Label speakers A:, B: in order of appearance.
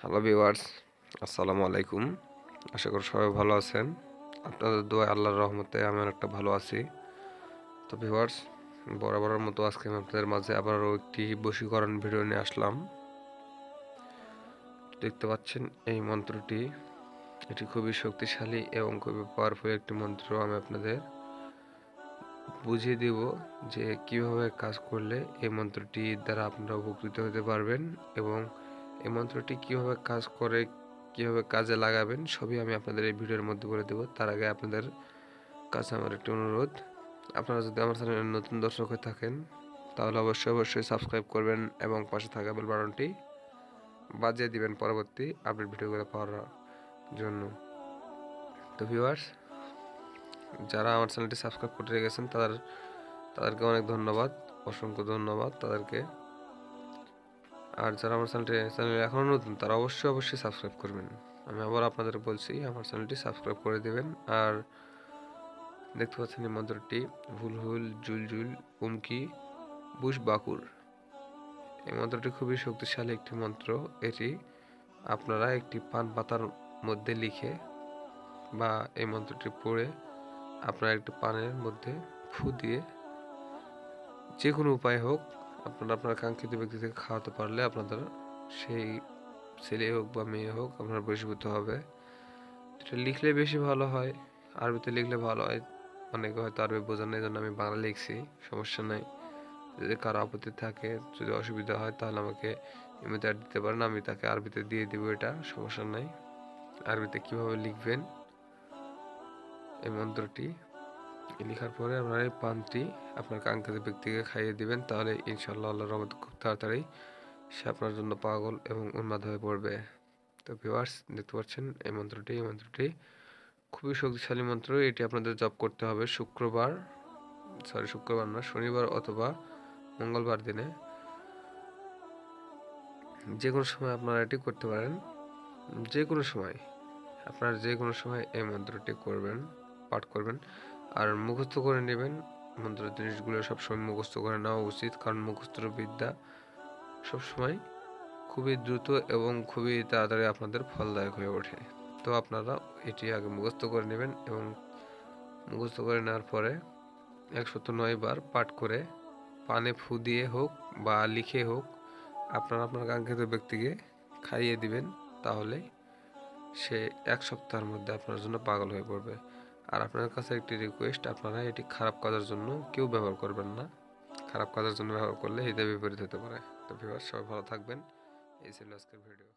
A: Hello viewers, আসসালামু আলাইকুম। আশা করি সবাই ভালো আছেন। আপনাদের দোয়ায় আল্লাহর রহমতে আমি অনেকটা ভালো আছি। তো ভিউয়ার্স, বরাবরের মতো আজকে আমি আপনাদের মাঝে আবারও একটি বশীকরণ ভিডিও নিয়ে আসলাম। দেখতে পাচ্ছেন এই মন্ত্রটি, এটি খুবই শক্তিশালী এবং খুবই পাওয়ারফুল একটি মন্ত্র। আমি আপনাদের বুঝিয়ে দেব যে কিভাবে কাজ করলে এই মন্ত্রটি দ্বারা আপনারা উপকৃত হতে পারবেন এবং এই মন্ত্রটি কিভাবে কাজ করে, কিভাবে কাজে লাগাবেন সবই আমি আপনাদের এই ভিডিওর মধ্যে বলে দেব। তার আগে আপনাদের কাছে আমার একটি অনুরোধ, আপনারা যদি আমার চ্যানেলে নতুন দর্শক হয়ে থাকেন তাহলে অবশ্যই সাবস্ক্রাইব করবেন এবং পাশে থাকা বেল বাটনটি বাজিয়ে দিবেন পরবর্তী আপডেট ভিডিওগুলো পাওয়ার জন্য। তো ভিউয়ার্স, যারা আমার চ্যানেলটি সাবস্ক্রাইব করে রেখেছেন তাদেরকে অনেক ধন্যবাদ, অসংখ্য ধন্যবাদ তাদেরকে। আর যারা আমার চ্যানেলে এখনও নতুন তারা অবশ্যই সাবস্ক্রাইব করবেন। আমি আবার আপনাদের বলছি, আমার চ্যানেলটি সাবস্ক্রাইব করে দেবেন। আর দেখতে পাচ্ছেন এই মন্ত্রটি হুল হুল জুল জুল উমকি বুশ বাকুর। এই মন্ত্রটি খুবই শক্তিশালী একটি মন্ত্র। এটি আপনারা একটি পান পাতার মধ্যে লিখে বা এই মন্ত্রটি পড়ে আপনারা একটি পানের মধ্যে ফু দিয়ে যে কোনো উপায় হোক আপনারা আপনার কাঙ্ক্ষিত ব্যক্তি থেকে খাওয়াতে পারলে আপনাদের সেই ছেলে হোক বা মেয়ে হোক আপনার বশীভূত হবে। এটা লিখলে বেশি ভালো হয়, আরবিতে লিখলে ভালো হয়। অনেকে হয়তো আরবি বোঝেন না, এই জন্য আমি বাংলা লিখছি, সমস্যা নাই। যদি কারো আপত্তি থাকে, যদি অসুবিধা হয় তাহলে আমাকে এমনিতে আর দিতে পারেন, আমি তাকে আরবিতে দিয়ে দিব, এটা সমস্যা নাই। আরবিতে কিভাবে লিখবেন এই মন্ত্রটি লেখার পরে আপনার এই পানটি আপনার কাঙ্ক্ষিত ব্যক্তিকে খাইয়ে দিবেন, তাহলে ইনশাআল্লাহ আল্লাহর রহমতে খুব তাড়াতাড়ি সে আপনার জন্য পাগল এবং উন্মাদ হয়ে পড়বে। তো ভিউয়ার্স, দেখতে পাচ্ছেন এই মন্ত্রটি খুবই শক্তিশালী মন্ত্র। এটি আপনাদের জপ করতে হবে শুক্রবার না, শনিবার অথবা মঙ্গলবার দিনে। যে কোনো সময় আপনারা এটি করতে পারেন, যে কোনো সময় আপনারা যে কোনো সময় এই মন্ত্রটি পাঠ করবেন আর মুখস্থ করে নেবেন। মন্ত্রের জিনিসগুলো সবসময় মুখস্থ করে নেওয়া উচিত, কারণ মুখস্থ বিদ্যা সবসময় খুবই দ্রুত এবং খুবই তাড়াতাড়ি আপনাদের ফলদায়ক হয়ে ওঠে। তো আপনারা এটি আগে মুখস্থ করে নেবেন এবং মুখস্থ করে নেওয়ার পরে 109 বার পাঠ করে পানে ফু দিয়ে হোক বা লিখে হোক আপনারা আপনার কাঙ্ক্ষিত ব্যক্তিকে খাইয়ে দিবেন, তাহলে সে 1 সপ্তাহের মধ্যে আপনার জন্য পাগল হয়ে পড়বে। আর আপনার কাছে একটি রিকোয়েস্ট, আপনারা এটি খারাপ কাজের জন্য কেউ ব্যবহার করবেন না। খারাপ কাজের জন্য ব্যবহার করলে হিতে বিপরীত হতে পারে। তো ভিউয়ার্স, সবাই ভালো থাকবেন। এই ছিল আজকের ভিডিও।